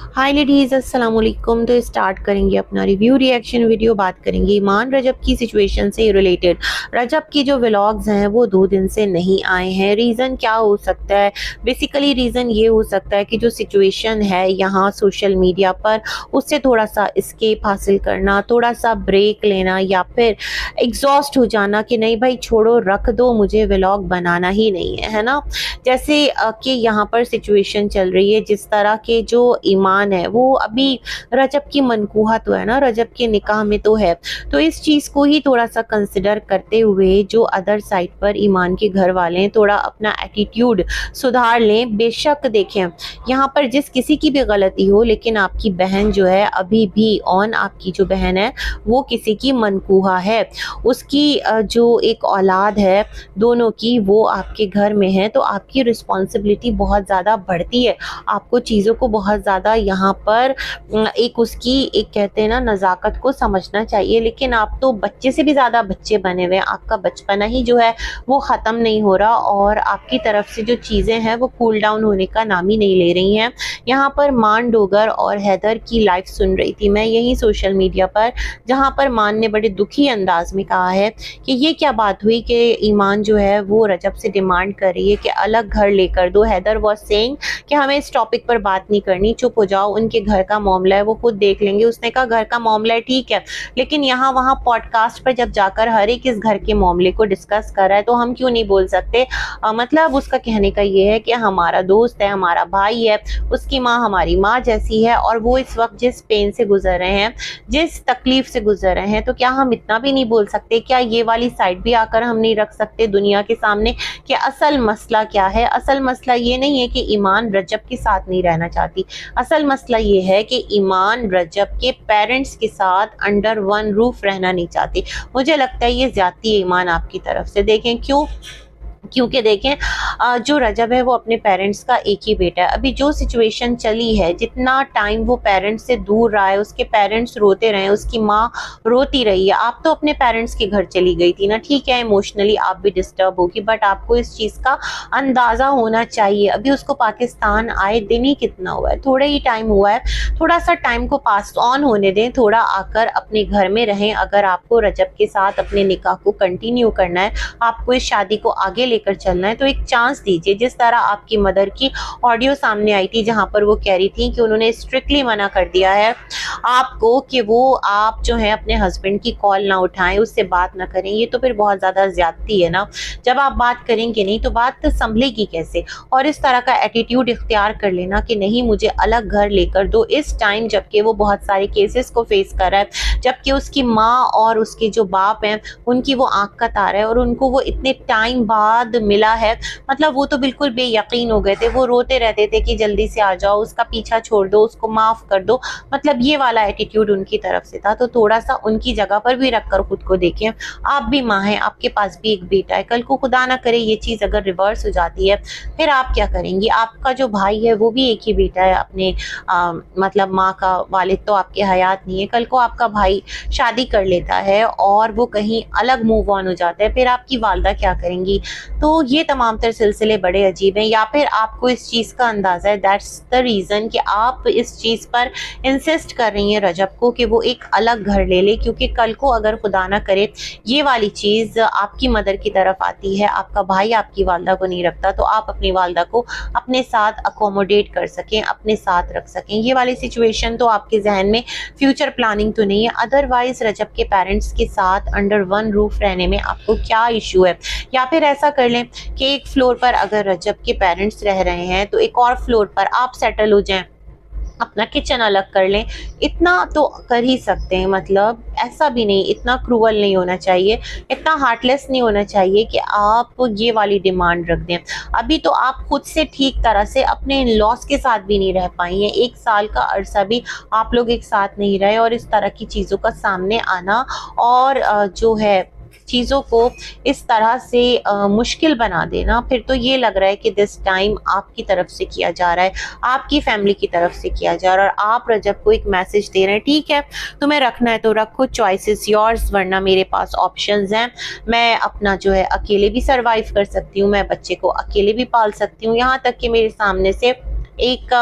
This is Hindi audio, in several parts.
हाय लेडीज, अस्सलाम वालेकुम। तो स्टार्ट करेंगे अपना रिव्यू रिएक्शन वीडियो। बात करेंगे ईमान रजब की सिचुएशन से रिलेटेड। रजब की जो व्लॉग्स हैं वो 2 दिन से नहीं आए हैं। रीज़न क्या हो सकता है? बेसिकली रीज़न ये हो सकता है कि जो सिचुएशन है यहाँ सोशल मीडिया पर, उससे थोड़ा सा एस्केप हासिल करना, थोड़ा सा ब्रेक लेना, या फिर एग्जॉस्ट हो जाना कि नहीं भाई छोड़ो, रख दो, मुझे व्लॉग बनाना ही नहीं है ना। जैसे कि यहाँ पर सिचुएशन चल रही है, जिस तरह के जो ईमान है वो अभी रजब की मनकूहा तो है ना, रजब के निकाह में तो है। तो इस चीज़ को ही थोड़ा सा कंसिडर करते हुए जो अदर साइड पर ईमान के घर वाले हैं, थोड़ा अपना एटीट्यूड सुधार लें। बेशक देखें, यहाँ पर जिस किसी की भी गलती हो, लेकिन आपकी बहन जो है अभी भी ऑन, आपकी जो बहन है वो किसी की मनकूहा है। उसकी जो एक औलाद है दोनों की, वो आपके घर में है। तो आपकी रिस्पॉन्सिबिलिटी बहुत ज़्यादा बढ़ती है। आपको चीज़ों को बहुत ज़्यादा यहाँ पर एक उसकी एक कहते हैं ना नज़ाकत को समझना चाहिए। लेकिन आप तो बच्चे से भी ज़्यादा बच्चे बने हुए हैं। आपका बचपना ही जो है वो ख़त्म नहीं हो रहा, और आपकी तरफ से जो चीज़ें हैं वो कूल डाउन होने का नाम ही नहीं ले रही हैं। यहाँ पर मान डोगर और हैदर की लाइफ सुन रही थी मैं यही सोशल मीडिया पर, जहाँ पर मान ने बड़े दुखी अंदाज में कहा है कि ये क्या बात हुई कि ईमान जो है वो रजब से डिमांड कर रही है कि अलग घर लेकर दो। हैदर वॉज सेइंग कि हमें इस टॉपिक पर बात नहीं करनी, चुप हो जाओ, उनके घर का मामला है, वो खुद देख लेंगे। उसने कहा घर का मामला है ठीक है, लेकिन यहाँ वहाँ पॉडकास्ट पर जब जाकर हर एक इस घर के मामले को डिस्कस कर रहा है तो हम क्यों नहीं बोल सकते। मतलब उसका कहने का ये है कि हमारा दोस्त है, हमारा भाई है, उसकी माँ हमारी माँ जैसी है, और वो इस वक्त जिस पेन से गुजर रहे हैं, जिस तकलीफ से गुजर रहे हैं, तो क्या हम इतना भी नहीं बोल सकते? क्या ये वाली साइड भी आकर हम नहीं रख सकते दुनिया के सामने कि असल मसला क्या है? असल मसला ये नहीं है कि ईमान रजब के साथ नहीं रहना चाहती। असल मसला ये है कि ईमान रजब के पेरेंट्स के साथ अंडर वन रूफ रहना नहीं चाहती। मुझे लगता है ये ज्यादती है ईमान आपकी तरफ से। देखें क्यों? क्योंकि देखें, जो रजब है वो अपने पेरेंट्स का एक ही बेटा है। अभी जो सिचुएशन चली है, जितना टाइम वो पेरेंट्स से दूर रहा है, उसके पेरेंट्स रोते रहे, उसकी माँ रोती रही है। आप तो अपने पेरेंट्स के घर चली गई थी ना, ठीक है इमोशनली आप भी डिस्टर्ब होगी, बट आपको इस चीज़ का अंदाज़ा होना चाहिए। अभी उसको पाकिस्तान आए दिन ही कितना हुआ है, थोड़ा ही टाइम हुआ है। थोड़ा सा टाइम को पास ऑन होने दें, थोड़ा आकर अपने घर में रहें। अगर आपको रजब के साथ अपने निकाह को कंटिन्यू करना है, आपको इस शादी को आगे लेकर चलना है, तो एक चांस दीजिए। जिस तरह आपकी मदर की ऑडियो सामने आई थी, जहां पर वो कह रही थी कि उन्होंने स्ट्रिक्टली मना कर दिया है आपको कि वो आप जो है अपने हस्बैंड की कॉल ना उठाएं, उससे बात ना करें, ये तो फिर बहुत ज़्यादा ज्यादती है ना। जब आप बात करेंगे नहीं तो बात संभलेगी कैसे? और इस तरह का एटीट्यूड इख्तियार कर लेना कि नहीं मुझे अलग घर लेकर दो, इस टाइम जबकि वो बहुत सारे केसेस को फेस कर रहा है, जबकि उसकी माँ और उसके जो बाप हैं उनकी वो आंख का तारा है, और उनको वो इतने टाइम बाद मिला है। मतलब वो तो बिल्कुल बेयकीन हो गए थे, वो रोते रहते थे कि जल्दी से आ जाओ, उसका पीछा छोड़ दो, उसको माफ कर दो। मतलब ये वाला एटीट्यूड उनकी तरफ से था। तो थोड़ा सा उनकी जगह पर भी रखकर खुद को देखें। आप भी माँ हैं, आपके पास भी एक बेटा है। कल को खुदा ना करे ये चीज़ अगर रिवर्स हो जाती है, फिर आप क्या करेंगी? आपका जो भाई है वो भी एक ही बेटा है अपने मतलब माँ का। वालिद तो आपके हयात नहीं है। कल को आपका भाई शादी कर लेता है और वो कहीं अलग मूव ऑन हो जाता है, फिर आपकी वालदा क्या करेंगी? तो ये तमाम तर सिलसिले बड़े अजीब हैं। या फिर आपको इस चीज़ का अंदाज़ा है, दैट्स द रीज़न कि आप इस चीज़ पर इंसिस्ट कर रही हैं रजब को कि वो एक अलग घर ले ले, क्योंकि कल को अगर खुदा ना करे ये वाली चीज़ आपकी मदर की तरफ आती है, आपका भाई आपकी वालदा को नहीं रखता, तो आप अपनी वालदा को अपने साथ अकोमोडेट कर सकें, अपने साथ रख सकें। ये वाली सिचुएशन तो आपके जहन में फ्यूचर प्लानिंग तो नहीं है। अदरवाइज रजब के पेरेंट्स के साथ अंडर वन रूफ रहने में आपको क्या इशू है? या फिर ऐसा कर लें कि एक फ्लोर पर अगर रजब के पेरेंट्स रह रहे हैं तो एक और फ्लोर पर आप सेटल हो जाएं, अपना किचन अलग कर लें। इतना तो कर ही सकते हैं। मतलब ऐसा भी नहीं, इतना क्रूअल नहीं होना चाहिए, इतना हार्टलेस नहीं होना चाहिए कि आप ये वाली डिमांड रख दें। अभी तो आप खुद से ठीक तरह से अपने इन लॉस के साथ भी नहीं रह पाई हैं। 1 साल का अरसा भी आप लोग एक साथ नहीं रहे, और इस तरह की चीज़ों का सामने आना और जो है चीज़ों को इस तरह से मुश्किल बना देना, फिर तो ये लग रहा है कि दिस टाइम आपकी तरफ से किया जा रहा है, आपकी फैमिली की तरफ से किया जा रहा है, और आप रजब को एक मैसेज दे रहे हैं ठीक है तुम्हें रखना है तो रखो, चॉइस इज योर्स, वरना मेरे पास ऑप्शंस हैं। मैं अपना जो है अकेले भी सर्वाइव कर सकती हूँ, मैं बच्चे को अकेले भी पाल सकती हूँ, यहाँ तक कि मेरे सामने से एक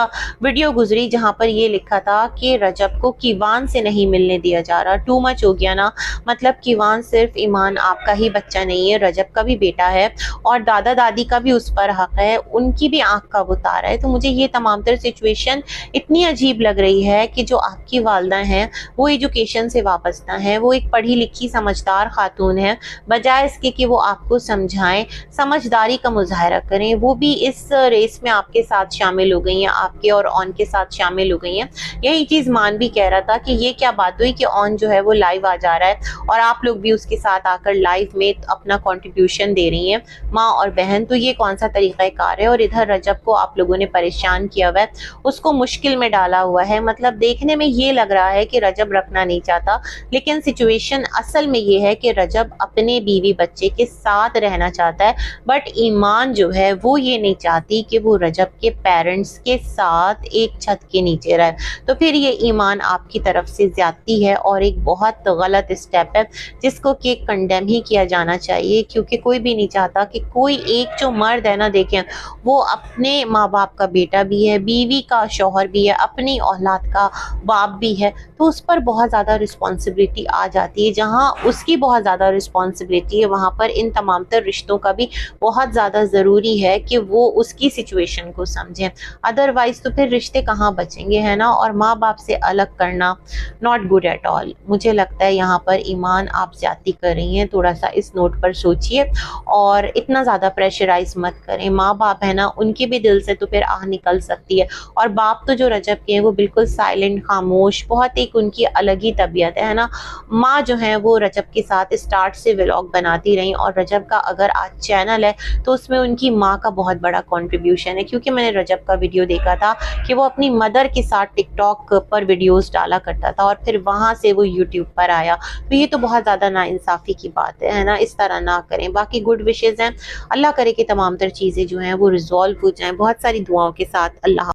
वीडियो गुजरी जहां पर ये लिखा था कि रजब को कीवान से नहीं मिलने दिया जा रहा। टू मच हो गया ना, मतलब कीवान सिर्फ ईमान आपका ही बच्चा नहीं है, रजब का भी बेटा है और दादा दादी का भी उस पर हक है, उनकी भी आंख का वो तारा है। तो मुझे ये तमाम तर सिचुएशन इतनी अजीब लग रही है कि जो आपकी वालदा हैं वो एजुकेशन से वाबस्ता है, वो एक पढ़ी लिखी समझदार खातून है, बजाय इसके कि वो आपको समझाएं, समझदारी का मुजाहरा करें, वो भी इस रेस में आपके साथ शामिल हो गई हैं, आपके और ऑन के साथ शामिल हो गई हैं। यही चीज़ मान भी कह रहा था कि ये क्या बात हुई कि ऑन जो है वो लाइव आ जा रहा है और आप लोग भी उसके साथ आकर लाइव में अपना कंट्रीब्यूशन दे रही हैं माँ और बहन, तो ये कौन सा तरीक़ाकार है। और इधर रजब को आप लोगों ने परेशान किया हुआ है, उसको मुश्किल में डाला हुआ है। मतलब देखने में ये लग रहा है कि रजब रखना नहीं चाहता, लेकिन सिचुएशन असल में ये है कि रजब अपने बीवी बच्चे के साथ रहना चाहता है, बट ईमान जो है वो ये नहीं चाहती कि वो रजब के पेरेंट्स के साथ एक छत के नीचे रहे। तो फिर ये ईमान आपकी तरफ से ज्यादती है और एक बहुत गलत स्टेप है जिसको कि कंडेम ही किया जाना चाहिए, क्योंकि कोई भी नहीं चाहता कि कोई एक जो मर्द है ना, देखें वो अपने माँ बाप का बेटा भी है, बीवी का शौहर भी है, अपनी औलाद का बाप भी है, तो उस पर बहुत ज़्यादा रिस्पॉन्सिबिलिटी आ जाती है। जहाँ उसकी बहुत ज़्यादा रिस्पॉन्सिबिलिटी है वहाँ पर इन तमाम तर रिश्तों का भी बहुत ज़्यादा ज़रूरी है कि वो उसकी सिचुएशन को समझें, अदरवाइज़ तो फिर रिश्ते कहाँ बचेंगे, है ना। और माँ बाप से अलग करना नॉट गुड एट ऑल। मुझे लगता है यहाँ पर ईमान आप ज्यादती कर रही हैं, थोड़ा सा इस नोट पर सोचिए और इतना ज़्यादा प्रेशराइज मत करें। माँ बाप है ना, उनके भी दिल से तो फिर आह निकल सकती है। और बाप तो जो रजब के हैं वो बिल्कुल साइलेंट, खामोश, बहुत एक उनकी अलग ही तबीयत है ना। माँ जो है वो रजब के साथ स्टार्ट से व्लॉग बनाती रही और रजब का अगर आज चैनल है तो उसमें उनकी माँ का बहुत बड़ा कंट्रीब्यूशन है, क्योंकि मैंने रजब का वीडियो देखा था कि वो अपनी मदर के साथ टिकटॉक पर वीडियोस डाला करता था और फिर वहां से वो यूट्यूब पर आया। तो ये तो बहुत ज़्यादा नाइंसाफ़ी की बात है ना, इस तरह ना करें। बाकी गुड विशेज़ हैं, अल्लाह करे कि तमाम तर चीज़ें जो हैं वो रिजॉल्व हो जाएं। बहुत सारी दुआओं के साथ। अल्लाह।